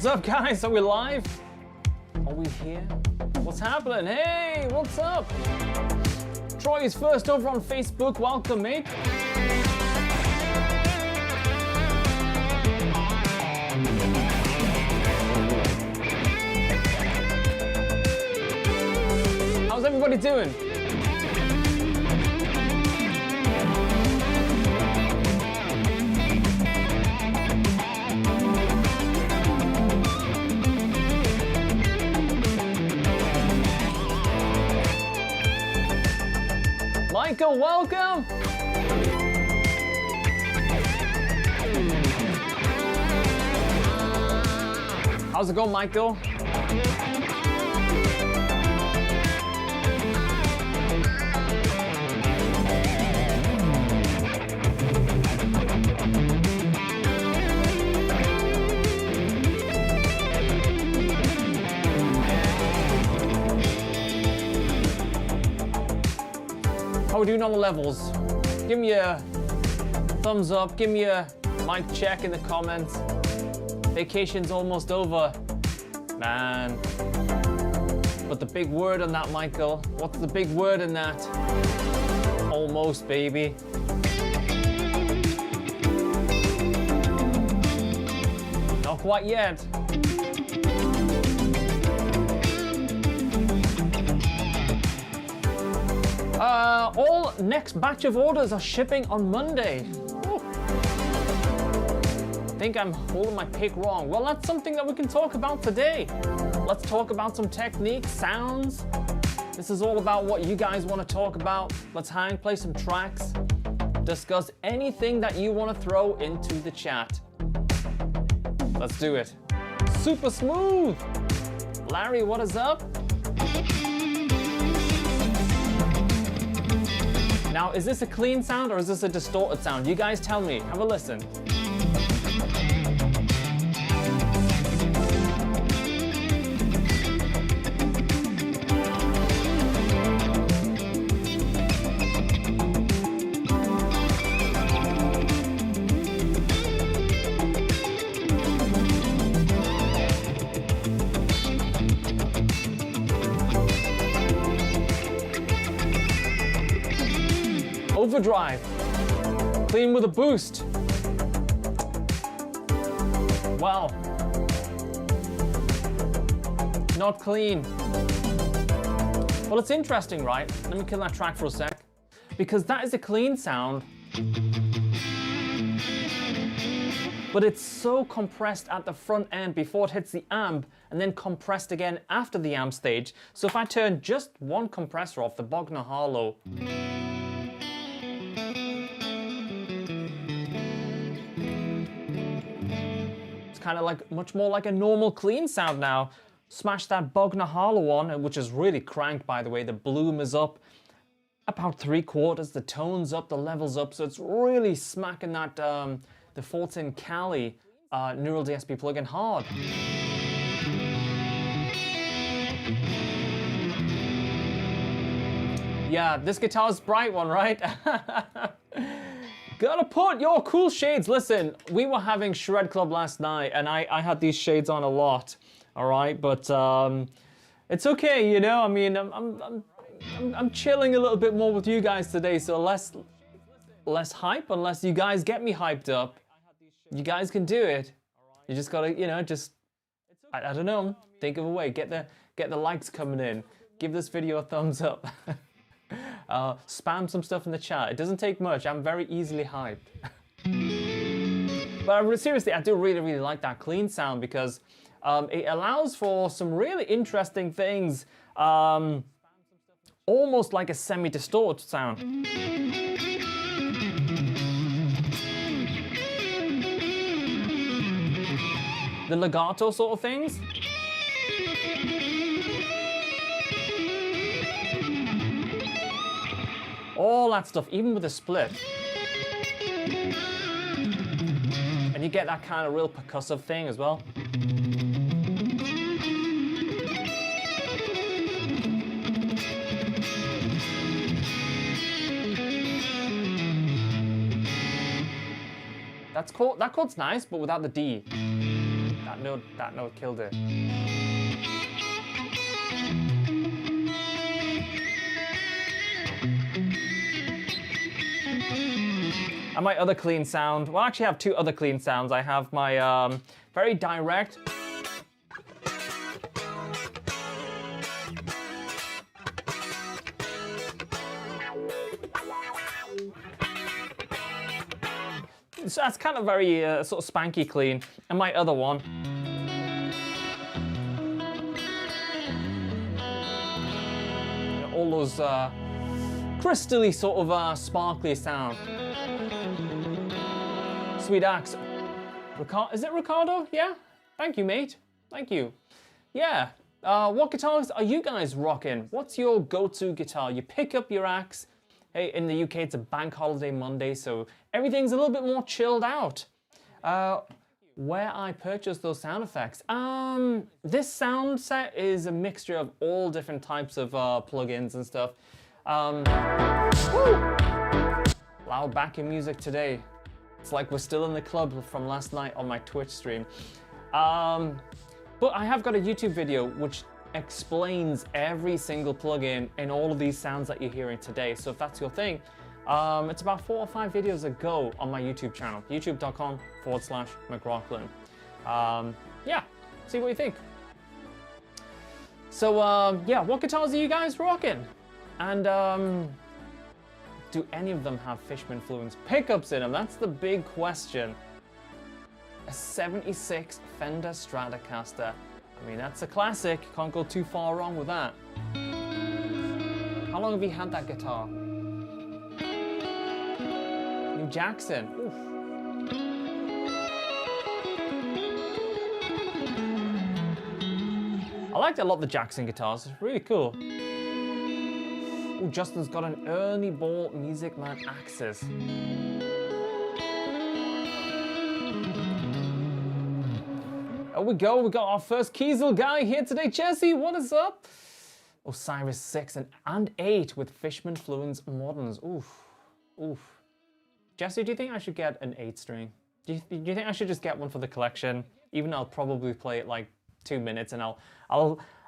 What's up, guys? Are we live? Are we here? What's happening? Hey, what's up? Troy is first over on Facebook. Welcome, mate. How's everybody doing? Michael, welcome! How's it going, Michael? How are we doing on the levels? Give me a thumbs up, give me a mic check in the comments. Vacation's almost over, man. But the big word on that, Michael, what's the big word in that? Almost, baby. Not quite yet. All next batch of orders are shipping on Monday. Ooh. I think I'm holding my pick wrong. Well, that's something that we can talk about today. Let's talk about some techniques, sounds. This is all about what you guys want to talk about. Let's hang, play some tracks, discuss anything that you want to throw into the chat. Let's do it. Super smooth. Larry, what is up? Now, is this a clean sound or is this a distorted sound? You guys tell me. Have a listen. Overdrive, clean with a boost. Wow, not clean. Well, it's interesting, right? Let me kill that track for a sec, because that is a clean sound, but it's so compressed at the front end before it hits the amp, and then compressed again after the amp stage. So if I turn just one compressor off, the Bogner Harlow, kind of like much more like a normal clean sound now. Smash that Bogner Harlow on, which is really cranked, by the way. The bloom is up about 3/4, the tone's up, the level's up, so it's really smacking that the 14 Cali Neural DSP plugin hard. Yeah, this guitar's bright one, right? Gotta put your cool shades. Listen, we were having Shred Club last night and I had these shades on a lot, all right? But it's okay, you know? I mean, I'm chilling a little bit more with you guys today, so less hype unless you guys get me hyped up. You guys can do it. You just gotta, you know, just, I don't know, think of a way. Get the likes coming in. Give this video a thumbs up. Spam some stuff in the chat. It doesn't take much. I'm very easily hyped. But seriously, I do really like that clean sound because it allows for some really interesting things, almost like a semi-distorted sound. The legato sort of things. All that stuff, even with a split. And you get that kind of real percussive thing as well. That chord's nice, but without the D. that note killed it. And my other clean sound, well, I actually have two other clean sounds. I have my very direct. So that's kind of very sort of spanky clean. And my other one. All those crystally sort of sparkly sound. Sweet axe. Is it Ricardo? Yeah? Thank you, mate. Thank you. Yeah. What guitars are you guys rocking? What's your go-to guitar? You pick up your axe. Hey, in the UK, it's a bank holiday Monday, so everything's a little bit more chilled out. Where I purchased those sound effects. This sound set is a mixture of all different types of plugins and stuff. Loud backing music today. It's like we're still in the club from last night on my Twitch stream. But I have got a YouTube video which explains every single plugin in all of these sounds that you're hearing today. So if that's your thing, it's about 4 or 5 videos ago on my YouTube channel, youtube.com/McRocklin. Yeah, see what you think. So yeah, what guitars are you guys rocking? And do any of them have Fishman Fluence pickups in them? That's the big question. A 76 Fender Stratocaster. I mean, that's a classic. Can't go too far wrong with that. How long have you had that guitar? New Jackson. Oof. I liked a lot of the Jackson guitars. It's really cool. Ooh, Justin's got an Ernie Ball Music Man Axis. There we go, we got our first Kiesel guy here today. Jesse, what is up? Osiris 6 and 8 with Fishman Fluence Moderns. Oof, oof. Jesse, do you think I should get an 8-string? Do you think I should just get one for the collection? Even though I'll probably play it like 2 minutes and I'll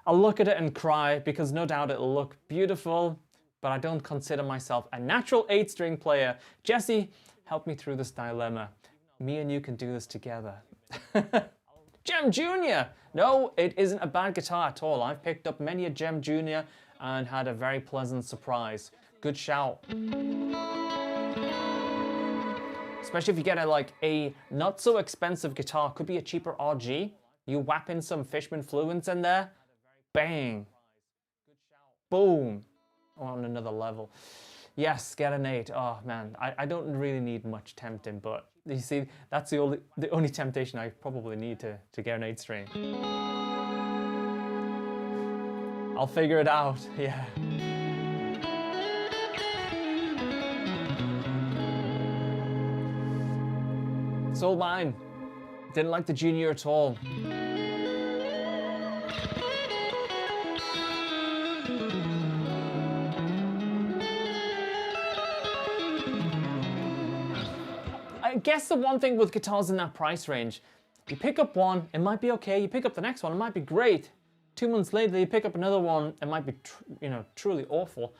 look at it and cry because no doubt it'll look beautiful, but I don't consider myself a natural 8-string player. Jesse, help me through this dilemma. Me and you can do this together. Gem Jr. No, it isn't a bad guitar at all. I've picked up many a Gem Jr. and had a very pleasant surprise. Good shout. Especially if you get a not so expensive guitar, could be a cheaper RG. You whap in some Fishman Fluence in there, bang, boom, on another level. Yes, get an 8. Oh man, I don't really need much tempting, but you see, that's the only temptation I probably need to get an 8-string. I'll figure it out, yeah. It's all mine. Didn't like the Junior at all. I guess the one thing with guitars in that price range, you pick up one, it might be okay. You pick up the next one, it might be great. 2 months later, you pick up another one, it might be truly awful.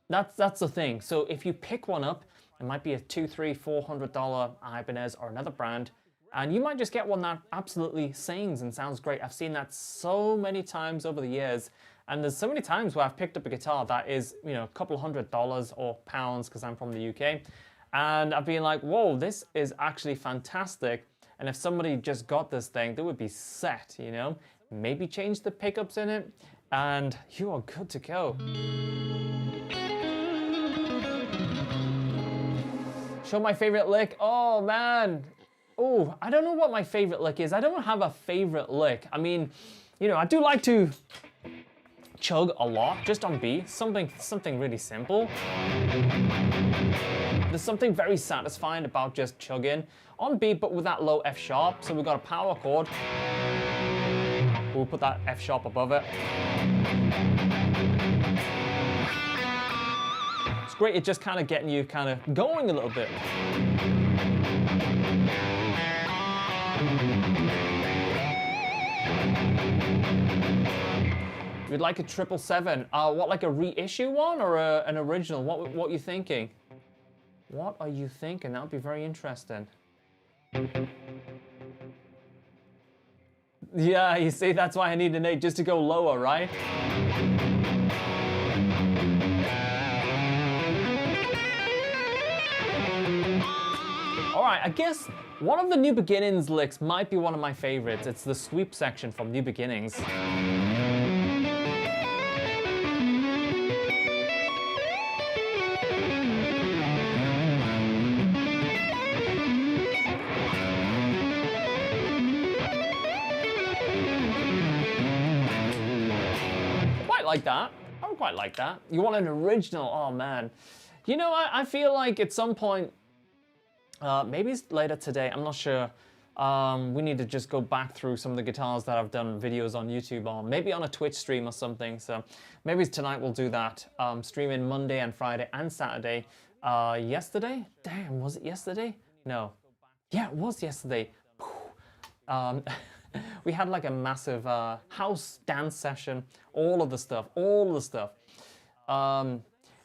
That's the thing. So if you pick one up, it might be a $200, $300, $400 Ibanez or another brand, and you might just get one that absolutely sings and sounds great. I've seen that so many times over the years, and there's so many times where I've picked up a guitar that is, a couple $100 or pounds because I'm from the UK, and I've been like, whoa, this is actually fantastic. And if somebody just got this thing, they would be set, Maybe change the pickups in it, and you are good to go. Show my favorite lick. Oh man. Oh, I don't know what my favorite lick is. I don't have a favorite lick. I mean, I do like to chug a lot just on B. Something really simple. There's something very satisfying about just chugging on B, but with that low F sharp. So we've got a power chord. We'll put that F sharp above it. It's great at just kind of getting you kind of going a little bit. We'd like a 777. What, like a reissue one or an original? What are you thinking? What are you thinking? That would be very interesting. Yeah, you see, that's why I need an 8, just to go lower, right? All right, I guess one of the New Beginnings licks might be one of my favorites. It's the sweep section from New Beginnings. Like that. I would quite like that. You want an original? Oh man. You know, I feel like at some point, maybe it's later today, I'm not sure. We need to just go back through some of the guitars that I've done videos on YouTube on, maybe on a Twitch stream or something. So maybe tonight we'll do that. Streaming Monday and Friday and Saturday. Yesterday? Damn, was it yesterday? No. Yeah, it was yesterday. We had like a massive house dance session, all of the stuff.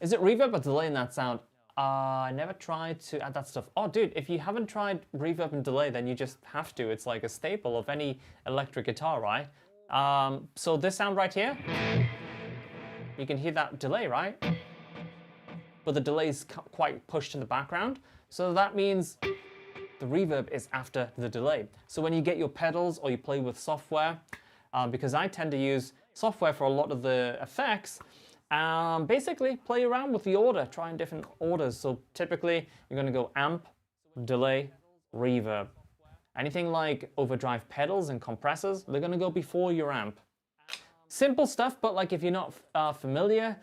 Is it reverb or delay in that sound? I never tried to add that stuff. Oh, dude, if you haven't tried reverb and delay, then you just have to. It's like a staple of any electric guitar, right? So this sound right here, you can hear that delay, right? But the delay is quite pushed to the background. So that means the reverb is after the delay. So when you get your pedals or you play with software, because I tend to use software for a lot of the effects, basically play around with the order, trying different orders. So typically you're gonna go amp, delay, reverb. Anything like overdrive pedals and compressors, they're gonna go before your amp. Simple stuff, but like if you're not familiar,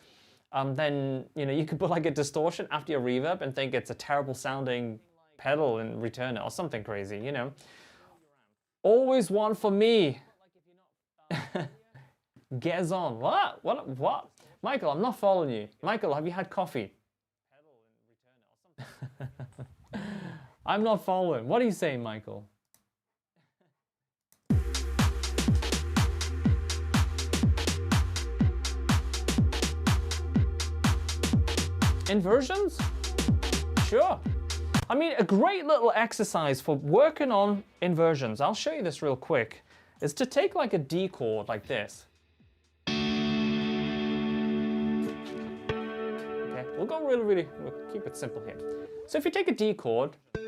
then you know you could put like a distortion after your reverb and think it's a terrible sounding pedal and return it or something crazy, you know. Always one for me. Gets on. What? Michael, I'm not following you. Michael, have you had coffee? I'm not following. What are you saying, Michael? Inversions? Sure. I mean, a great little exercise for working on inversions, I'll show you this real quick, is to take like a D chord like this. Okay, we'll go we'll keep it simple here. So if you take a D chord, we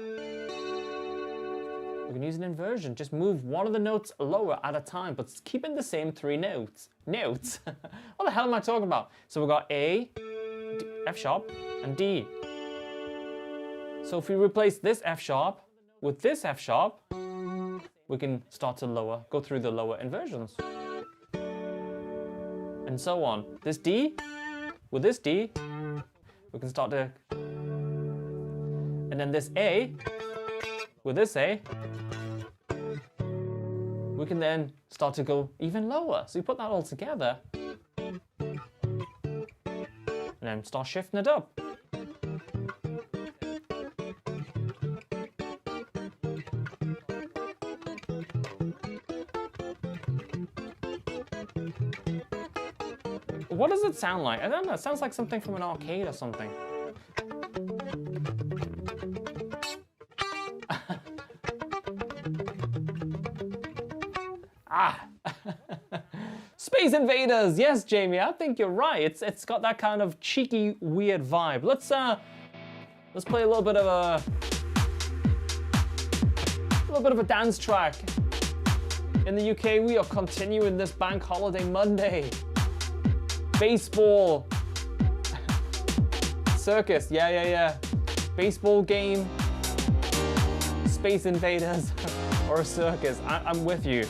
can use an inversion. Just move one of the notes lower at a time, but keeping the same 3 notes. What the hell am I talking about? So we've got A, D, F sharp, and D. So if we replace this F sharp with this F sharp, we can start to go through the lower inversions. And so on. This D, with this D, we can start to... And then this A, with this A, we can then start to go even lower. So you put that all together, and then start shifting it up. What does it sound like? I don't know, it sounds like something from an arcade or something. Space Invaders! Yes, Jamie, I think you're right. It's got that kind of cheeky, weird vibe. Let's play a little bit of a dance track. In the UK, we are continuing this Bank Holiday Monday. Baseball. Circus, yeah. Baseball game, Space Invaders, or a circus. I'm with you.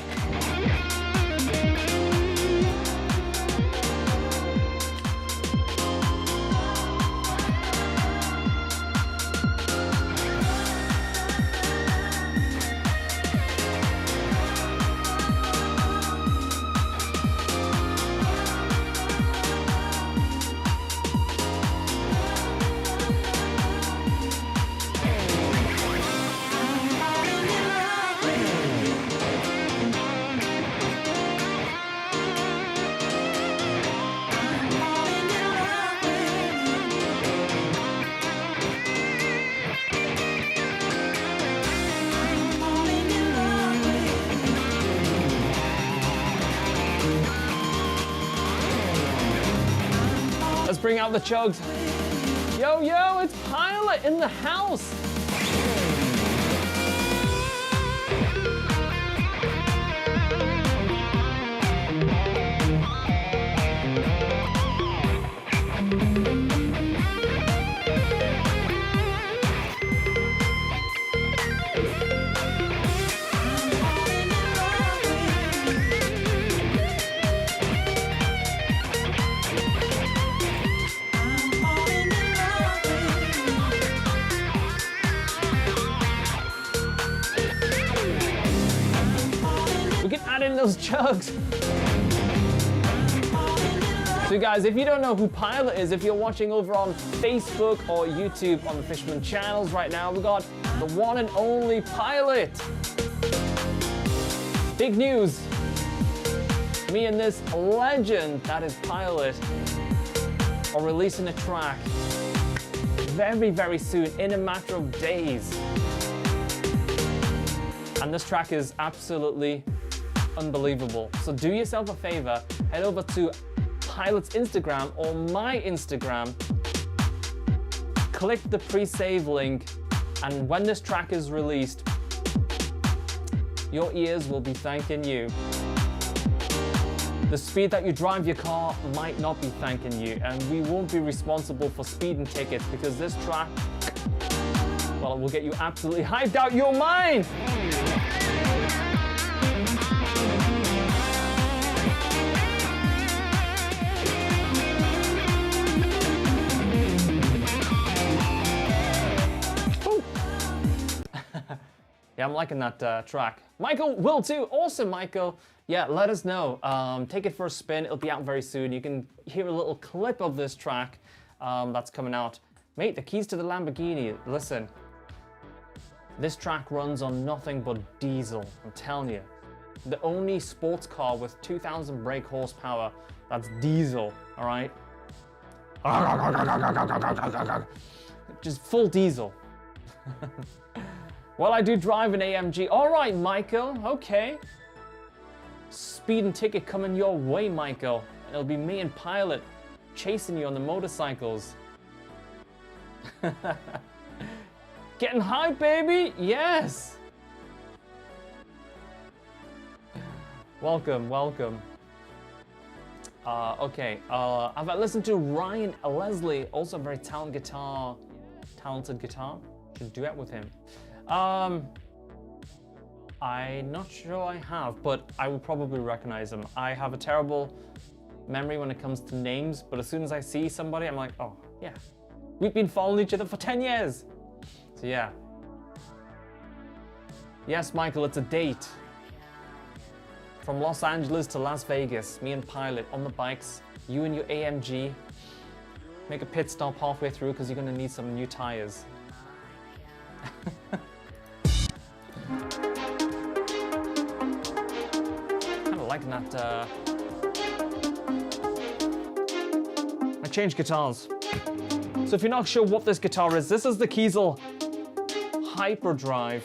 bring out the chugs. Yo, yo, it's Pilot in the house. In those chugs. So guys, if you don't know who Pilot is, if you're watching over on Facebook or YouTube on the Fishman channels right now, we got the one and only Pilot. Big news. Me and this legend that is Pilot are releasing a track very, very soon, in a matter of days. And this track is absolutely unbelievable. So do yourself a favor, head over to Pilot's Instagram or my Instagram, click the pre-save link, and when this track is released, your ears will be thanking you. The speed that you drive your car might not be thanking you, and we won't be responsible for speeding tickets, because this track, well, it will get you absolutely hyped out your mind. Yeah, I'm liking that track. Michael will too. Awesome, Michael. Yeah, let us know. Take it for a spin. It'll be out very soon. You can hear a little clip of this track that's coming out. Mate, the keys to the Lamborghini. Listen, this track runs on nothing but diesel. I'm telling you. The only sports car with 2,000 brake horsepower that's diesel, all right? Just full diesel. Well, I do drive an AMG. All right, Michael, okay. Speeding ticket coming your way, Michael. It'll be me and Pilot chasing you on the motorcycles. Getting hype, baby, yes. Welcome, welcome. Okay, I've listened to Ryan Leslie, also a very talented guitar. Should duet with him. I'm not sure I have, but I would probably recognize him. I have a terrible memory when it comes to names, but as soon as I see somebody, I'm like, oh, yeah. We've been following each other for 10 years. So yeah. Yes, Michael, it's a date. From Los Angeles to Las Vegas, me and Pilot on the bikes, you and your AMG. Make a pit stop halfway through because you're gonna need some new tires. Kind of liking that. I changed guitars. So if you're not sure what this guitar is, this is the Kiesel Hyperdrive.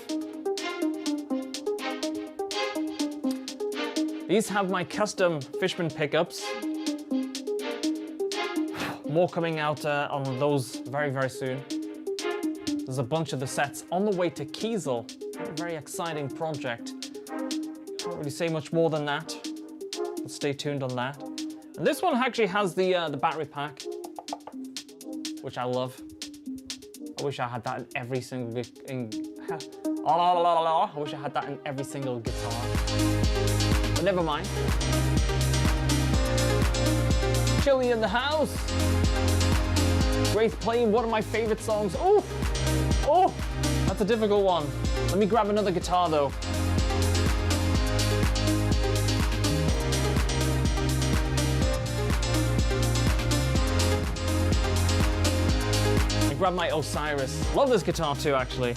These have my custom Fishman pickups. More coming out on those very, very soon. There's a bunch of the sets on the way to Kiesel. A very exciting project. Can't really say much more than that, but stay tuned on that. And this one actually has the battery pack, which I love. I wish I had that in every single I wish I had that in every single guitar. But never mind. Chilly in the house. Grace playing one of my favorite songs. Oh, oh, that's a difficult one. Let me grab another guitar though. I grab my Osiris. Love this guitar too, actually.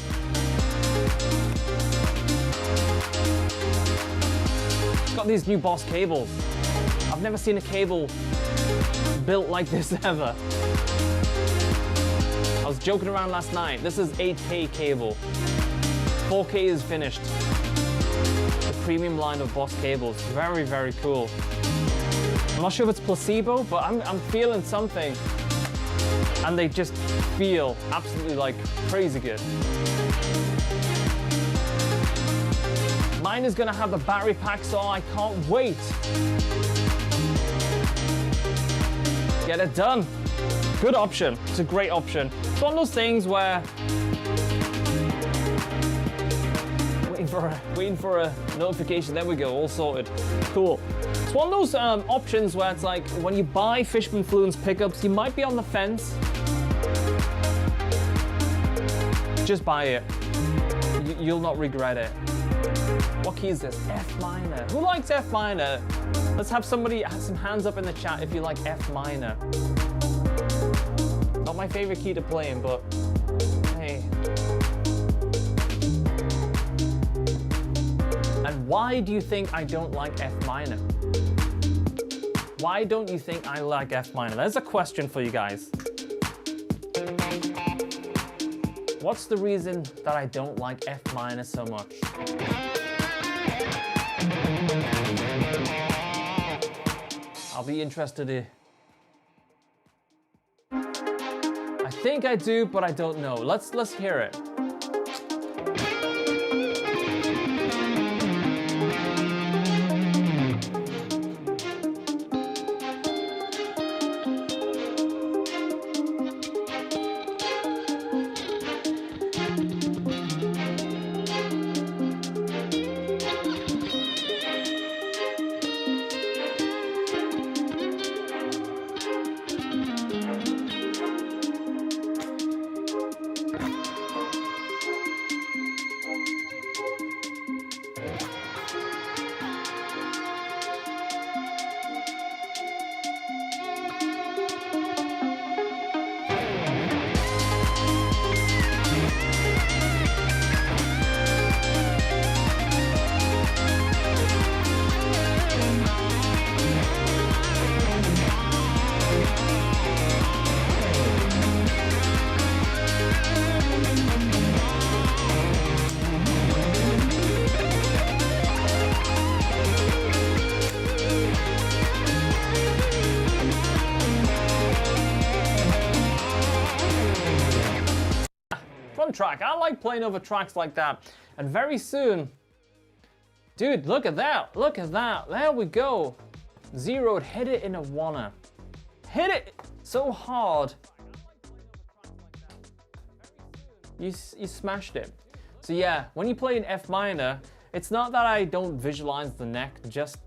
It's got these new Boss cables. I've never seen a cable built like this ever. I was joking around last night. This is 8K cable. 4K is finished. The premium line of Boss cables. Very, very cool. I'm not sure if it's placebo, but I'm feeling something. and they just feel absolutely like crazy good. Mine is gonna have the battery pack, so I can't wait. Get it done. Good option. It's a great option. It's one of those things where waiting for a notification. There we go, all sorted. Cool. It's one of those options where it's like when you buy Fishman Fluence pickups, you might be on the fence. Just buy it. You'll not regret it. What key is this? F minor. Who likes F minor? Let's have somebody, some hands up in the chat if you like F minor. Not my favorite key to play in, but hey. And why do you think I don't like F minor? Why don't you think I like F minor? There's a question for you guys. What's the reason that I don't like F minor so much? I'll be interested to... I think I do, but I don't know. Let's hear it. Track. I like playing over tracks like that. And very soon, dude, look at that. Look at that. There we go. Zeroed, hit it in a wanna. Hit it so hard. You smashed it. So yeah, when you play in F minor, it's not that I don't visualize the neck just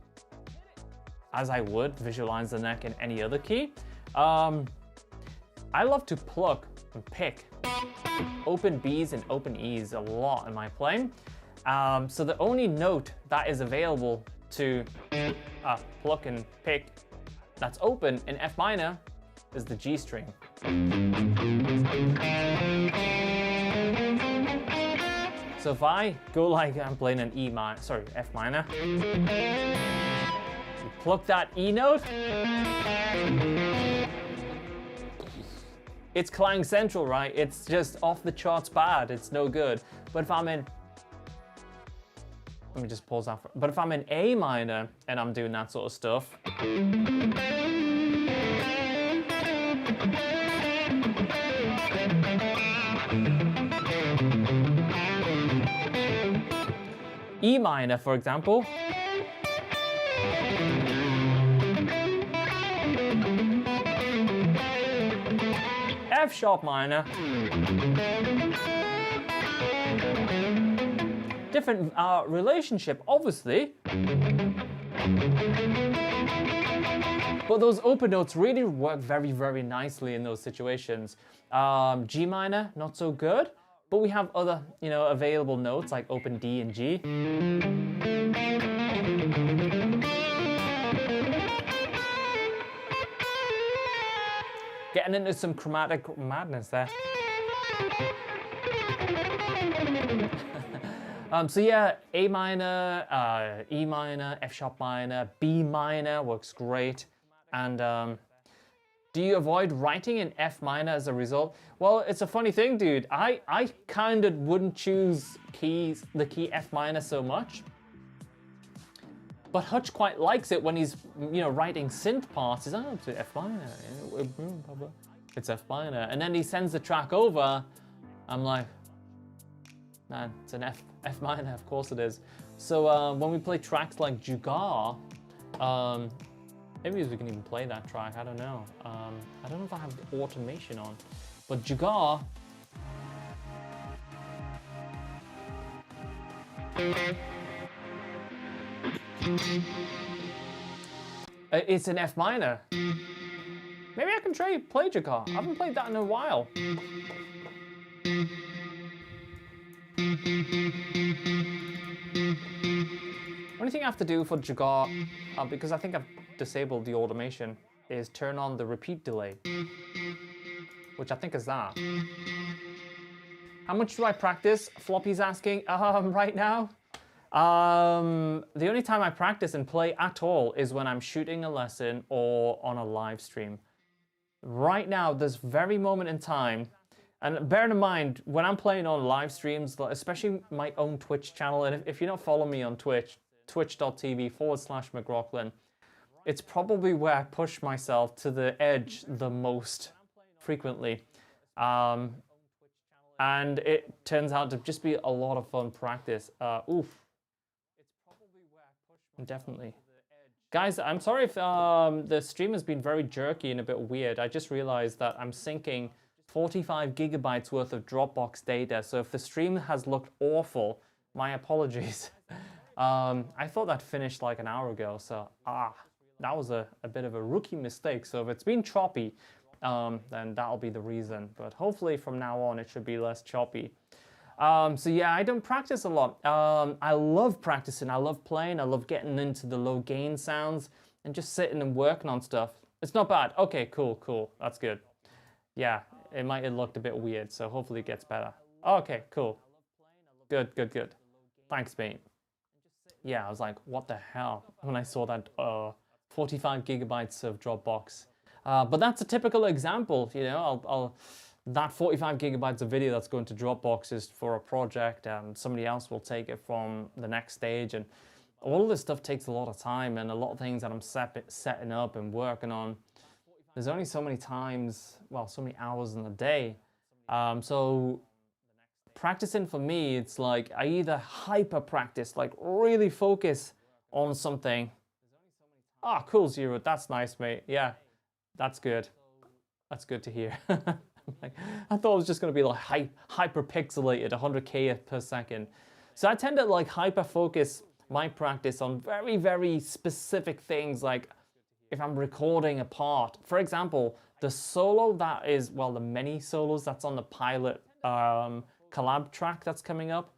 as I would visualize the neck in any other key. I love to pluck and pick open Bs and open Es a lot in my playing. So the only note that is available to pluck and pick that's open in F minor is the G string. So if I go like I'm playing an F minor, you pluck that E note, it's clang central, right? It's just off the charts bad. It's no good. But if I'm in, let me just pause that. But if I'm in A minor and I'm doing that sort of stuff, E minor, for example, F sharp minor, different relationship, obviously, but those open notes really work very, very nicely in those situations. G minor, not so good, but we have other, available notes like open D and G. Getting into some chromatic madness there. So yeah, A minor, E minor, F sharp minor, B minor works great. And do you avoid writing in F minor as a result? Well, it's a funny thing, dude. I kind of wouldn't choose the key F minor so much. But Hutch quite likes it when he's, writing synth parts. He's to F minor. it's F minor. And then he sends the track over. I'm like, man, it's an F minor, of course it is. So when we play tracks like Jugar, maybe we can even play that track, I don't know. I don't know if I have the automation on, but Jugar, it's an F minor. Maybe I can play Jugar. I haven't played that in a while. Only thing I have to do for Jugar, because I think I've disabled the automation, is turn on the repeat delay, which I think is that. How much do I practice? Floppy's asking right now. The only time I practice and play at all is when I'm shooting a lesson or on a live stream. Right now, this very moment in time, and bear in mind, when I'm playing on live streams, especially my own Twitch channel, and if you don't follow me on Twitch, twitch.tv/McRocklin, it's probably where I push myself to the edge the most frequently. And it turns out to just be a lot of fun practice. Oof. Definitely. Guys, I'm sorry if the stream has been very jerky and a bit weird. I just realized that I'm syncing 45 gigabytes worth of Dropbox data. So if the stream has looked awful, my apologies. I thought that finished like an hour ago. So that was a bit of a rookie mistake. So if it's been choppy, then that'll be the reason. But hopefully from now on, it should be less choppy. So yeah, I don't practice a lot. I love practicing. I love playing. I love getting into the low gain sounds and just sitting and working on stuff. It's not bad. Okay, cool. That's good. Yeah, it might have looked a bit weird, so hopefully it gets better. Okay, cool. Good. Thanks, mate. Yeah, I was like, what the hell? When I saw that 45 gigabytes of Dropbox. But that's a typical example, you know, that 45 gigabytes of video that's going to Dropbox is for a project, and somebody else will take it from the next stage. And all of this stuff takes a lot of time, and a lot of things that I'm setting up and working on. There's only so many times, well, so many hours in a day. So practicing for me, it's like I either hyper practice, like really focus on something. Cool, Zero. That's nice, mate. Yeah, that's good. That's good to hear. Like, I thought it was just going to be like hyper pixelated, 100K per second. So I tend to like hyper focus my practice on very, very specific things. Like if I'm recording a part, for example, the solo that is, well, the many solos that's on the pilot collab track that's coming up.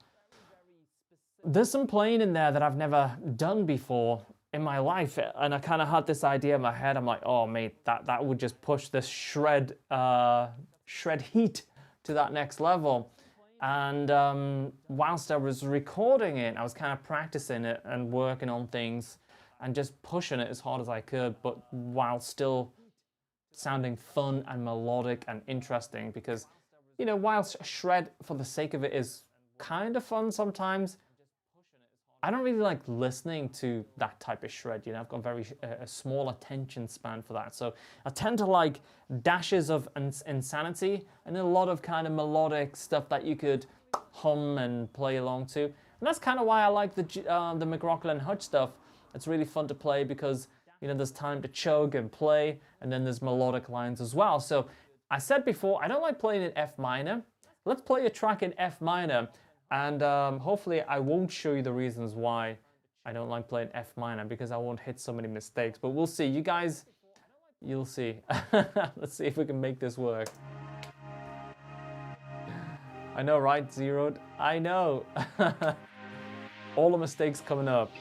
There's some playing in there that I've never done before in my life, and I kind of had this idea in my head. I'm like, oh mate, that would just push this shred heat to that next level. And whilst I was recording it, I was kind of practicing it and working on things and just pushing it as hard as I could, but while still sounding fun and melodic and interesting. Because, you know, whilst a shred for the sake of it is kind of fun sometimes, I don't really like listening to that type of shred. You know, I've got a small attention span for that. So I tend to like dashes of insanity and a lot of kind of melodic stuff that you could hum and play along to. And that's kind of why I like the McRocklin Hutch stuff. It's really fun to play because, you know, there's time to chug and play, and then there's melodic lines as well. So I said before, I don't like playing in F minor. Let's play a track in F minor. And hopefully I won't show you the reasons why I don't like playing F minor, because I won't hit so many mistakes. But we'll see. You guys, you'll see. Let's see if we can make this work. I know, right, Zeroed? I know. All the mistakes coming up.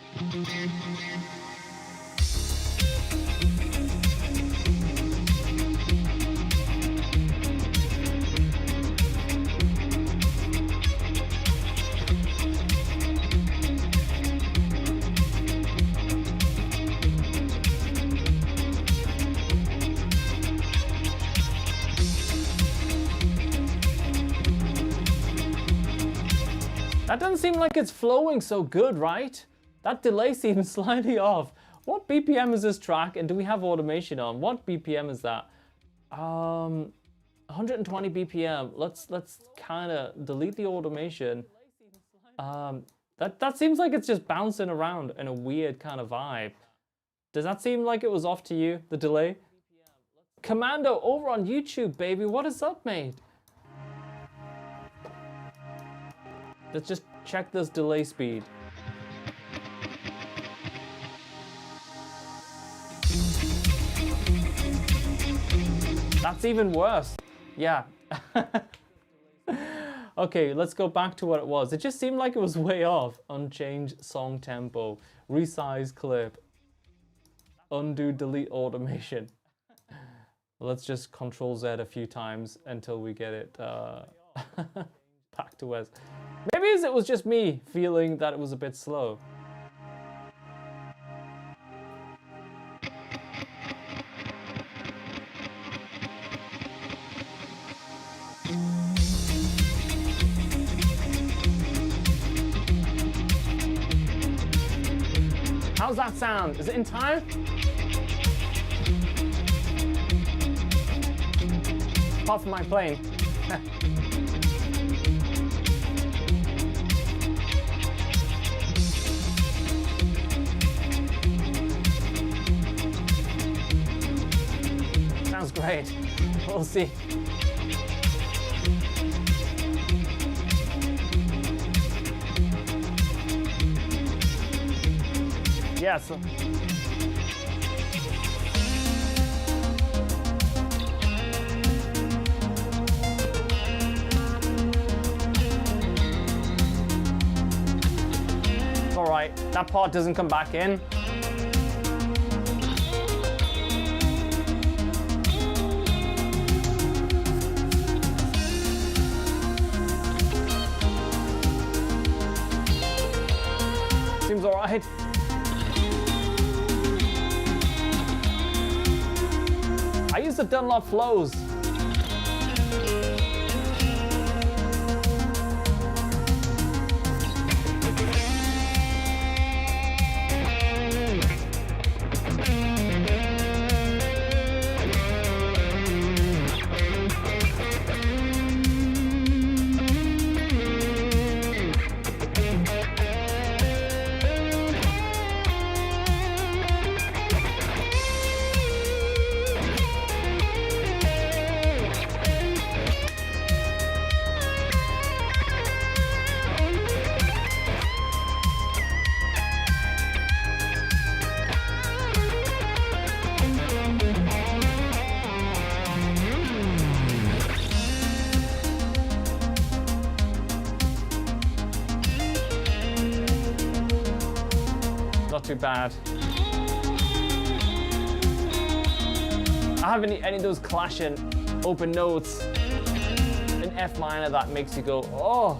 That doesn't seem like it's flowing so good, right? That delay seems slightly off. What BPM is this track, and do we have automation on? What BPM is that? 120 BPM. Let's kind of delete the automation. That seems like it's just bouncing around in a weird kind of vibe. Does that seem like it was off to you, the delay? Commando over on YouTube, baby. What is up, mate? Let's just check this delay speed. That's even worse. Yeah. Okay, let's go back to what it was. It just seemed like it was way off. Unchanged song tempo, resize clip, undo delete automation. Let's just Control Z a few times until we get it back to where. Maybe it was just me feeling that it was a bit slow. How's that sound? Is it in time? Apart from my playing. Sounds great. We'll see. Yes. All right, that part doesn't come back in. Seems all right. I use the Dunlop flows. Not too bad. I have any of those clashing open notes in F minor that makes you go, oh.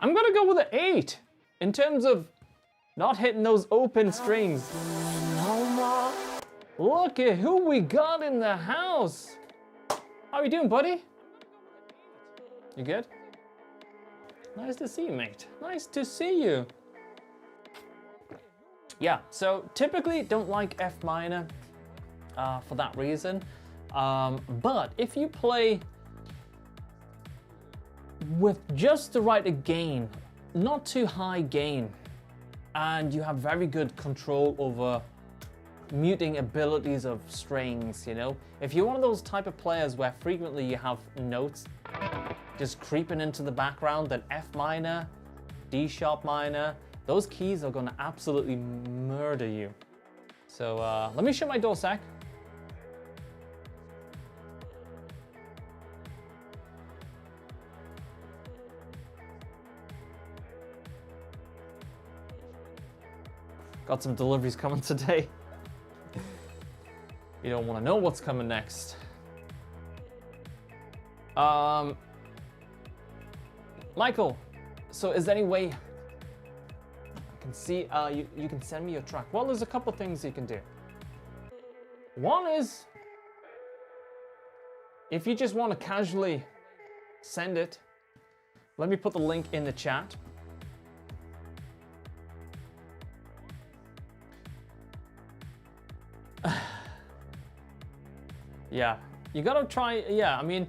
I'm gonna go with an 8 in terms of Not hitting those open strings. Look at who we got in the house. How are you doing, buddy? You good? Nice to see you, mate. Nice to see you. Yeah, so typically don't like F minor for that reason. But if you play with just the right gain, not too high gain, and you have very good control over muting abilities of strings, you know? If you're one of those type of players where frequently you have notes just creeping into the background, then F minor, D sharp minor, those keys are gonna absolutely murder you. So let me shut my door, Zach. Got some deliveries coming today. You don't want to know what's coming next. Michael, so is there any way I can see you can send me your track? Well, there's a couple things you can do. One is if you just want to casually send it, let me put the link in the chat. Yeah, you gotta try, yeah, I mean,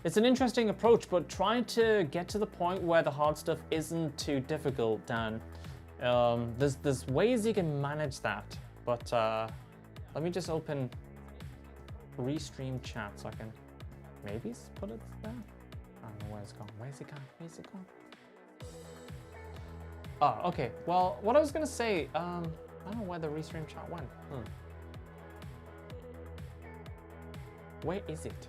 it's an interesting approach, but try to get to the point where the hard stuff isn't too difficult, Dan. There's ways you can manage that, but let me just open Restream chat so I can maybe put it there. I don't know where it's gone. Where's it gone? Where's it gone? Oh, okay. Well, what I was gonna say, I don't know where the Restream chat went. Where is it?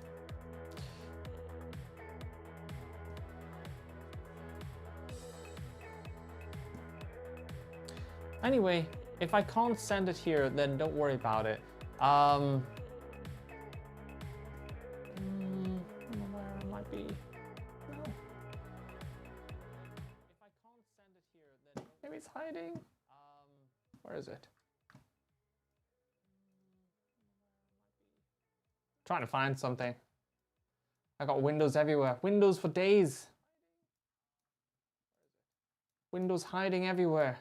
Anyway, if I can't send it here, then don't worry about it. I don't know where it might be. No. If I can't send it here, then maybe it's hiding. Where is it? Trying to find something. I got windows everywhere. Windows for days. Windows hiding everywhere.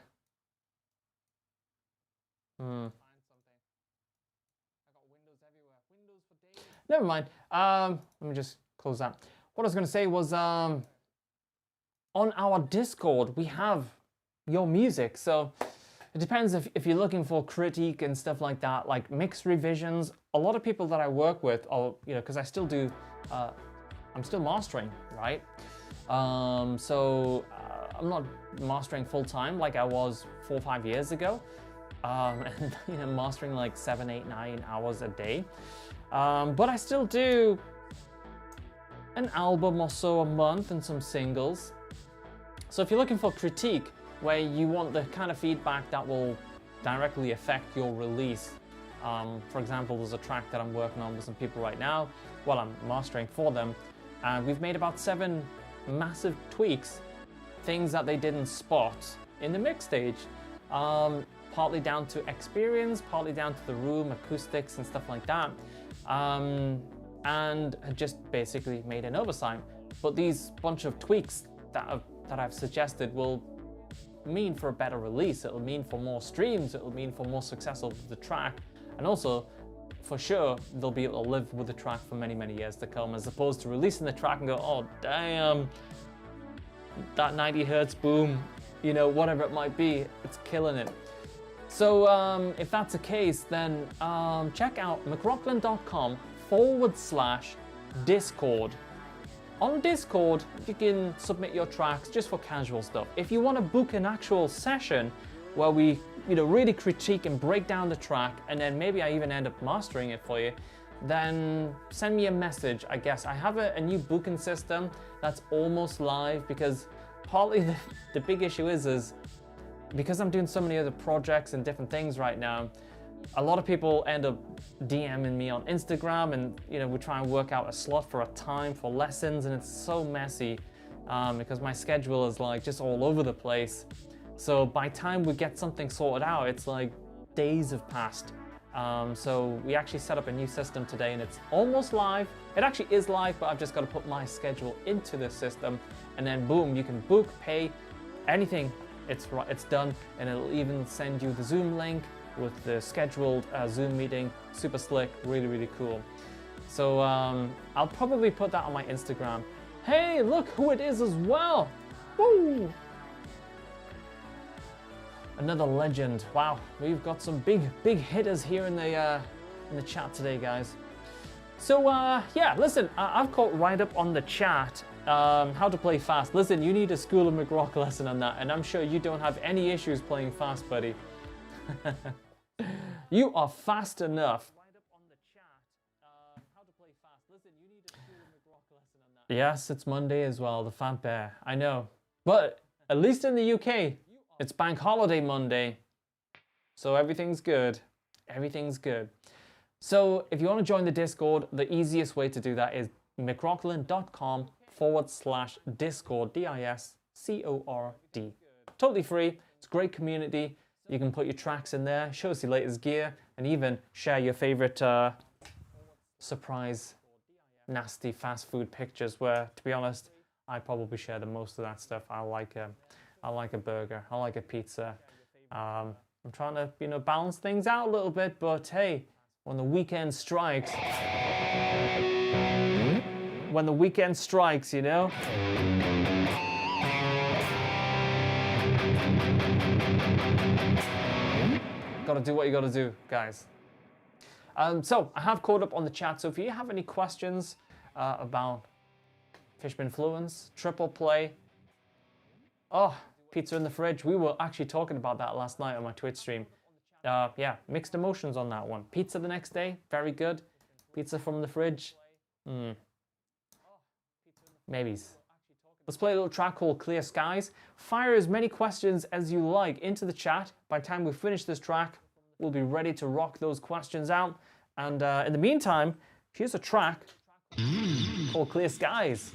Never mind. Let me just close that. What I was going to say was on our Discord, we have your music. So it depends if you're looking for critique and stuff like that, like mix revisions. A lot of people that I work with, are, you know, because I still do, I'm still mastering, right? So I'm not mastering full time like I was 4 or 5 years ago, and you know, mastering like 7, 8, 9 hours a day. But I still do an album or so a month and some singles. So if you're looking for critique, where you want the kind of feedback that will directly affect your release. For example, there's a track that I'm working on with some people right now. Well, I'm mastering for them. And we've made about 7 massive tweaks, things that they didn't spot in the mix stage. Partly down to experience, partly down to the room, acoustics and stuff like that. And just basically made an oversight. But these bunch of tweaks that I've suggested will mean for a better release. It'll mean for more streams. It'll mean for more success of the track, and also for sure they'll be able to live with the track for many, many years to come, as opposed to releasing the track and go, oh damn, that 90 hertz boom, you know, whatever it might be, it's killing it. So if that's the case, then check out McRocklin.com/Discord. On Discord, you can submit your tracks just for casual stuff. If you want to book an actual session where we, you know, really critique and break down the track, and then maybe I even end up mastering it for you, then send me a message, I guess. I have a new booking system that's almost live, because partly the big issue is because I'm doing so many other projects and different things right now, a lot of people end up DMing me on Instagram, and you know, we try and work out a slot for a time for lessons, and it's so messy because my schedule is like just all over the place. So by time we get something sorted out, it's like days have passed. So we actually set up a new system today and it's almost live. It actually is live, but I've just got to put my schedule into the system, and then boom, you can book, pay, anything. It's done, and it'll even send you the Zoom link with the scheduled Zoom meeting. Super slick, really, really cool. So I'll probably put that on my Instagram. Hey, look who it is as well. Woo! Another legend. Wow, we've got some big hitters here in the chat today, guys. So yeah, listen, I've caught right up on the chat how to play fast. Listen, you need a School of McRock lesson on that, and I'm sure you don't have any issues playing fast, buddy. You are fast enough. Yes, it's Monday as well, the Fat Bear. I know, but at least in the UK, it's Bank Holiday Monday, so everything's good. Everything's good. So if you want to join the Discord, the easiest way to do that is mcrocklin.com/Discord, DISCORD. Totally free. It's a great community. You can put your tracks in there, show us your latest gear, and even share your favorite surprise, nasty fast food pictures. Where, to be honest, I probably share the most of that stuff. I like a burger. I like a pizza. I'm trying to, balance things out a little bit, but hey, when the weekend strikes, gotta do what you gotta do, guys. So I have caught up on the chat, so if you have any questions about Fishbin Fluence, triple play, pizza in the fridge. We were actually talking about that last night on my Twitch stream. Yeah, mixed emotions on that one. Pizza the next day, very good. Pizza from the fridge, maybes. Let's play a little track called Clear Skies. Fire as many questions as you like into the chat. By the time we finish this track, we'll be ready to rock those questions out. And in the meantime, here's a track called Clear Skies.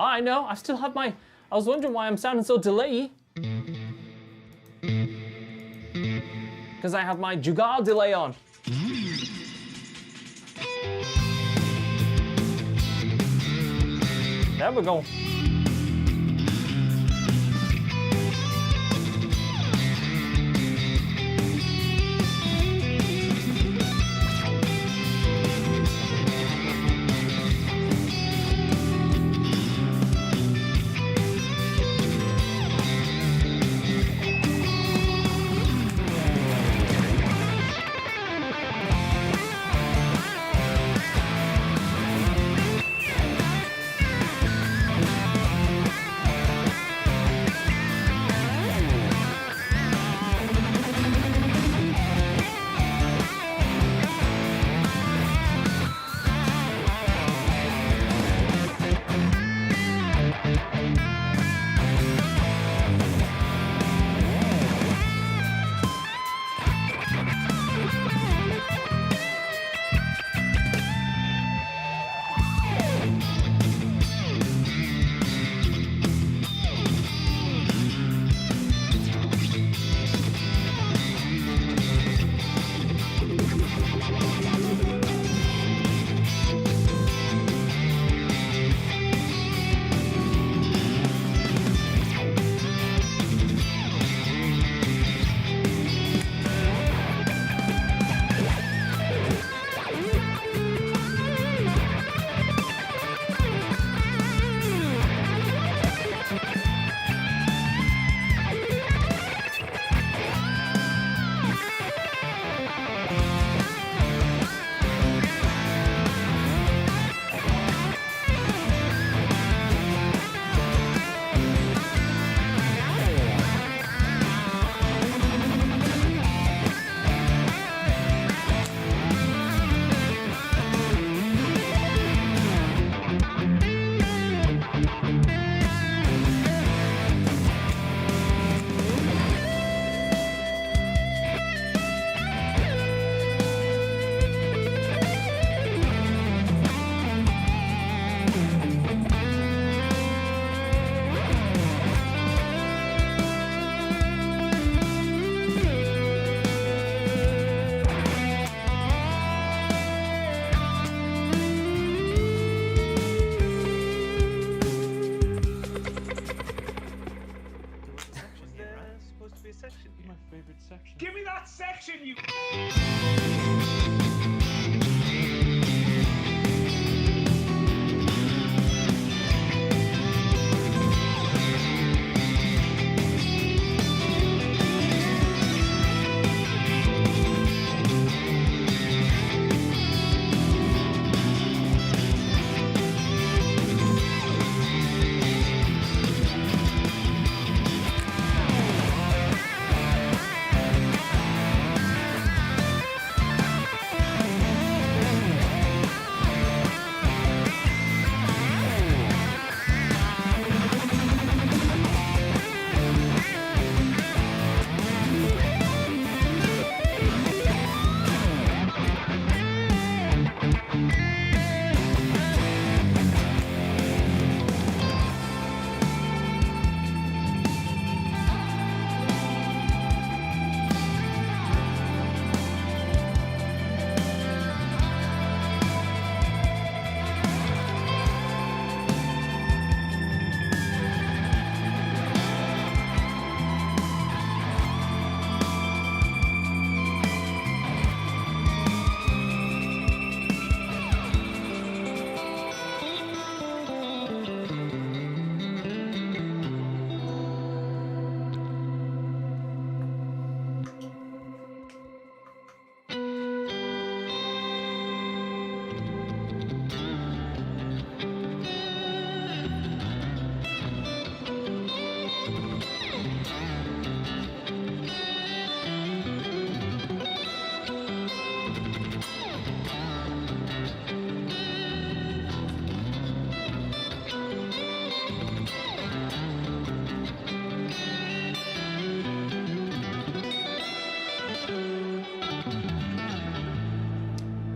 I know, I still have my... I was wondering why I'm sounding so delayy. Because I have my Jugaad delay on. There we go.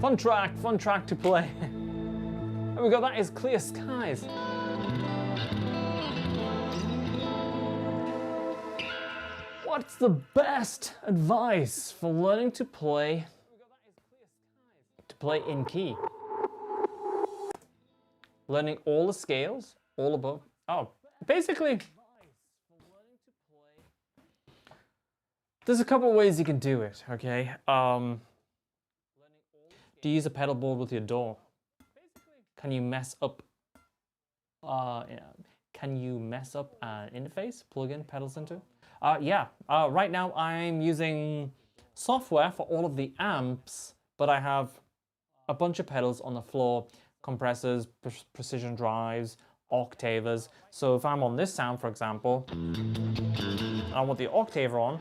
Fun track to play. There we go, that is Clear Skies. What's the best advice for learning to play in key? Learning all the scales, all above. Oh, basically, there's a couple of ways you can do it, okay? Do you use a pedal board with your DAW? Can you mess up can you mess up an interface, plug in pedals into? Yeah, right now I'm using software for all of the amps, but I have a bunch of pedals on the floor, compressors, precision drives, octavers. So if I'm on this sound, for example, I want the octaver on,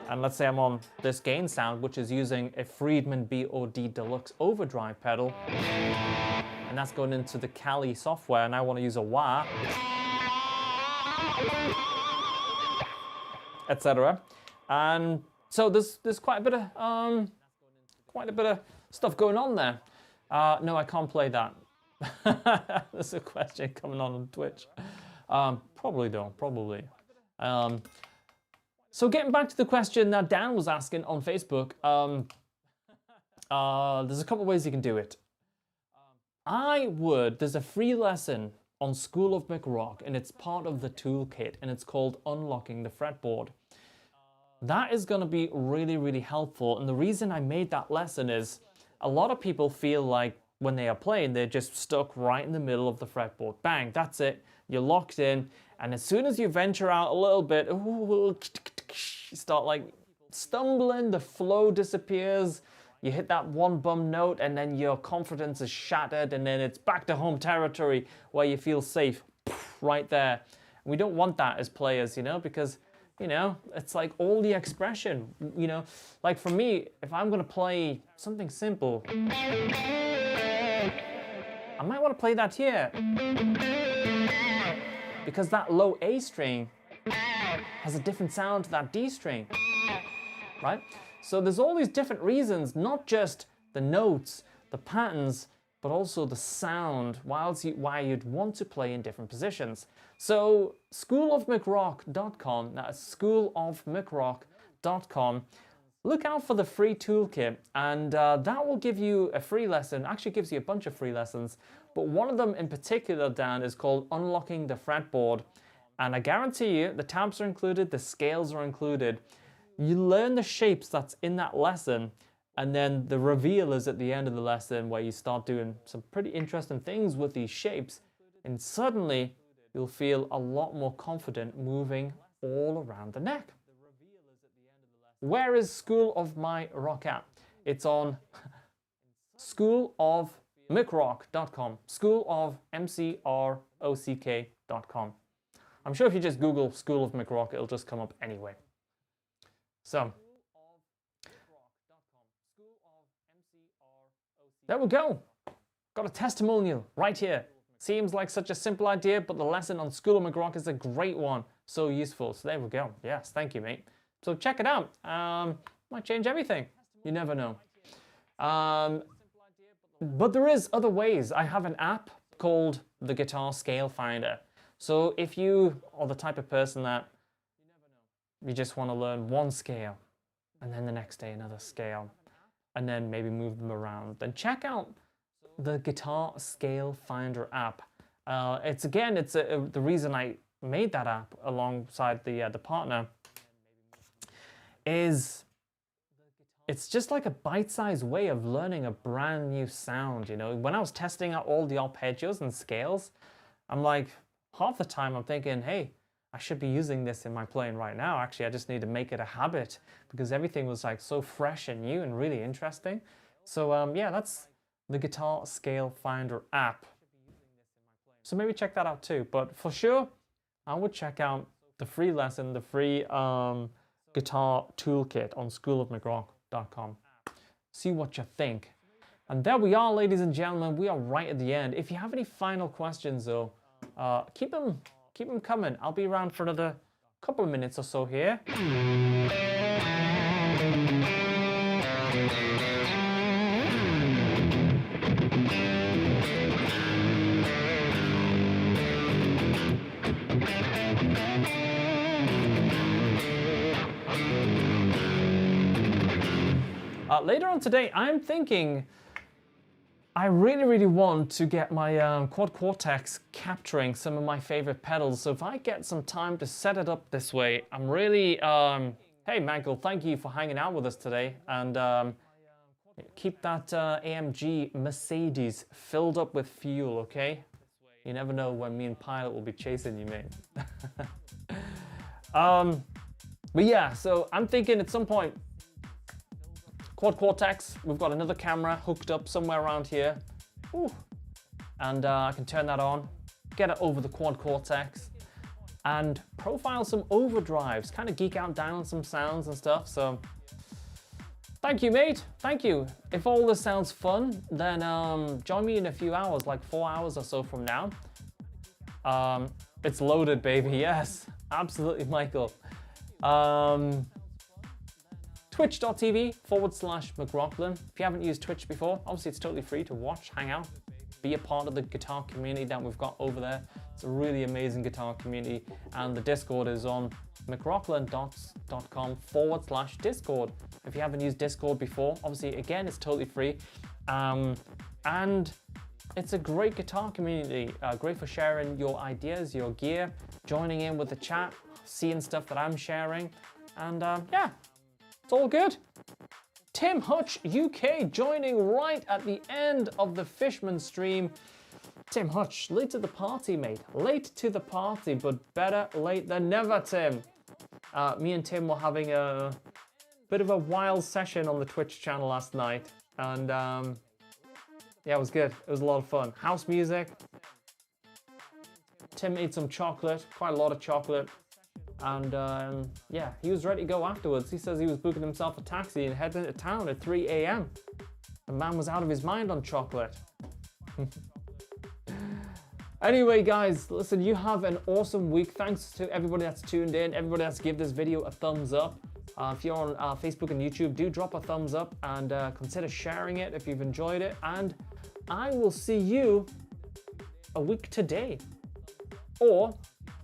and let's say I'm on this gain sound, which is using a Friedman BOD Deluxe overdrive pedal, and that's going into the Kali software, and I want to use a wah, etc. And so there's quite a bit of stuff going on there. No, I can't play that. There's a question coming on Twitch. Probably don't, probably. So getting back to the question that Dan was asking on Facebook, there's a couple of ways you can do it. There's a free lesson on School of McRock, and it's part of the toolkit, and it's called Unlocking the Fretboard. That is going to be really, really helpful, and the reason I made that lesson is a lot of people feel like when they are playing, they're just stuck right in the middle of the fretboard. Bang, that's it, you're locked in, and as soon as you venture out a little bit, you start like stumbling, the flow disappears, you hit that one bum note, and then your confidence is shattered, and then it's back to home territory where you feel safe, right there. We don't want that as players, you know, because, you know, it's like all the expression, you know, like for me, if I'm gonna play something simple, I might want to play that here, because that low A string has a different sound to that D string, right? So there's all these different reasons, not just the notes, the patterns, but also the sound, why you'd want to play in different positions. So schoolofmcrock.com, that's schoolofmcrock.com, look out for the free toolkit, and that will give you a free lesson, actually gives you a bunch of free lessons, but one of them in particular, Dan, is called Unlocking the Fretboard. And I guarantee you, the tabs are included, the scales are included. You learn the shapes that's in that lesson, and then the reveal is at the end of the lesson where you start doing some pretty interesting things with these shapes, and suddenly you'll feel a lot more confident moving all around the neck. Where is School of My Rock at? It's on schoolofmcrock.com, schoolofmcrock.com. I'm sure if you just Google School of McRock, it'll just come up anyway. So, there we go. Got a testimonial right here. Seems like such a simple idea, but the lesson on School of McRock is a great one. So useful. So there we go. Yes, thank you, mate. So check it out. Might change everything. You never know. But there is other ways. I have an app called the Guitar Scale Finder. So if you are the type of person that you just want to learn one scale, and then the next day another scale, and then maybe move them around, then check out the Guitar Scale Finder app. The reason I made that app alongside the partner is it's just like a bite-sized way of learning a brand new sound, you know. When I was testing out all the arpeggios and scales, I'm like, half the time I'm thinking, hey, I should be using this in my playing right now. Actually, I just need to make it a habit, because everything was like so fresh and new and really interesting. So yeah, that's the Guitar Scale Finder app. So maybe check that out too. But for sure, I would check out the free lesson, the free guitar toolkit on schoolofmcrock.com. See what you think. And there we are, ladies and gentlemen. We are right at the end. If you have any final questions, though, keep them coming. I'll be around for another couple of minutes or so here. Later on today, I'm thinking I really want to get my Quad Cortex capturing some of my favorite pedals. So if I get some time to set it up this way, I'm really, hey Michael, thank you for hanging out with us today. And keep that AMG Mercedes filled up with fuel, okay? You never know when me and Pilot will be chasing you, mate. But yeah, so I'm thinking at some point, Quad Cortex, we've got another camera hooked up somewhere around here. Ooh. And I can turn that on, get it over the Quad Cortex, and profile some overdrives, kind of geek out down on some sounds and stuff. So thank you, mate. Thank you. If all this sounds fun, then join me in a few hours, like 4 hours or so from now. It's loaded, baby. Yes, absolutely, Michael. Twitch.tv/McRocklin. If you haven't used Twitch before, obviously it's totally free to watch, hang out, be a part of the guitar community that we've got over there. It's a really amazing guitar community, and the Discord is on mcrocklin.com/Discord. If you haven't used Discord before, obviously again it's totally free, and it's a great guitar community, great for sharing your ideas, your gear, joining in with the chat, seeing stuff that I'm sharing, and yeah. It's all good. Tim Hutch UK joining right at the end of the Fishman stream. Tim Hutch, late to the party, mate. Late to the party, but better late than never, Tim. Me and Tim were having a bit of a wild session on the Twitch channel last night. And yeah, it was good. It was a lot of fun. House music. Tim ate some chocolate, quite a lot of chocolate. And yeah, he was ready to go afterwards. He says he was booking himself a taxi and heading to town at 3 a.m. The man was out of his mind on chocolate. Anyway, guys, listen, you have an awesome week. Thanks to everybody that's tuned in, everybody that's give this video a thumbs up. If you're on Facebook and YouTube, do drop a thumbs up and consider sharing it if you've enjoyed it. And I will see you a week today, or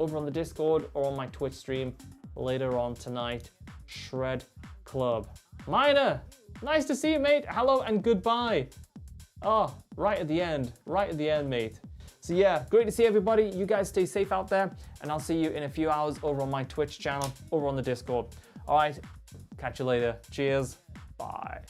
over on the Discord or on my Twitch stream later on tonight. Shred Club. Minor, nice to see you, mate. Hello and goodbye. Oh, right at the end, mate. So yeah, great to see everybody. You guys stay safe out there, and I'll see you in a few hours over on my Twitch channel, over on the Discord. All right, catch you later. Cheers. Bye.